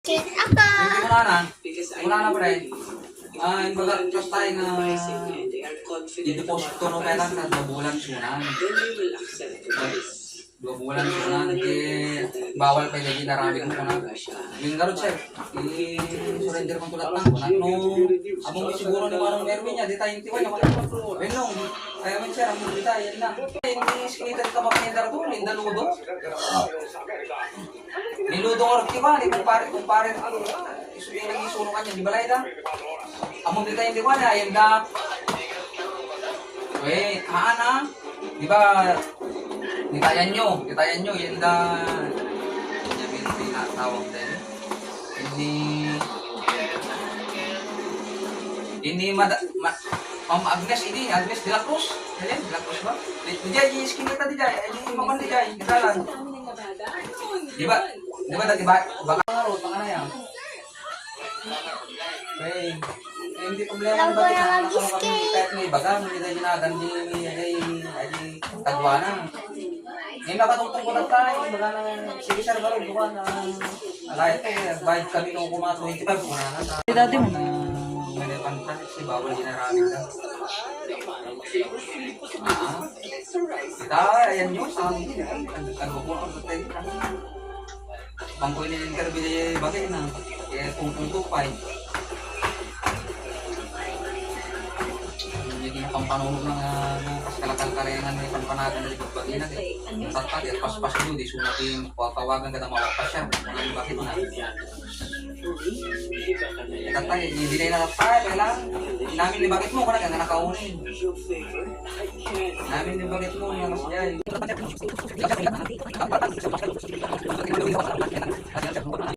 Ako. Wala na pre. Yung baga, trust tayo na i-deposit to no pera na 2 bulan sunan. 2 bulan sunan. Bawal pa yung ginarabig mo na. Yung garot sir, i-surrender mo tulad ng kunat no. Abong siguro ni Manong Merwin niya, di tayo yung tiwan. Ayun no, kaya man sir, ang di tayo yan na. Hindi skinita ka mapinindar to, linda ludo. Niludo ko rin ba? Kung pare, isuno ka niya, di ba lahat ah? Among di tayo di ba na, yan da. Wait, haan ah? Di ba, nitayan nyo, yan da. Yan yung pinatawag din. Ini Ma'am Agnes de la Cruz. Ayan, de la Cruz ba? Dijay, iskinita dijay. Ay, maman dijay, kasalan. Di ba, baka nga ro, baka na yan. Okay. Hindi problema na ba kahit may bagang, hindi tayo ginagan, hindi tagwanan. Ngayon nakatungtong ko na tayo, baga na, sige sir, baro, buwan na, alay ko, bayad kami nung kumato, 25 ko na. Dati mo na, may pantasit si bawal ginarami ka. Kita, ayan yun, sa amin, ano po ako sa tayo. Bangko ini interview niya bagay na, kaya kung tupay. Hindi na pampanunog ng kalakal-karengan na ipampanatan na ipagbagay na. Tatpat at paspas nyo, di sunatin, tawagan ka na mawapas siya. Bakit na? Tatay, hindi na nakapay, kailangan. Namin ni bakit mo, kung nakaunin. Namin ni bakit mo, nakas niya.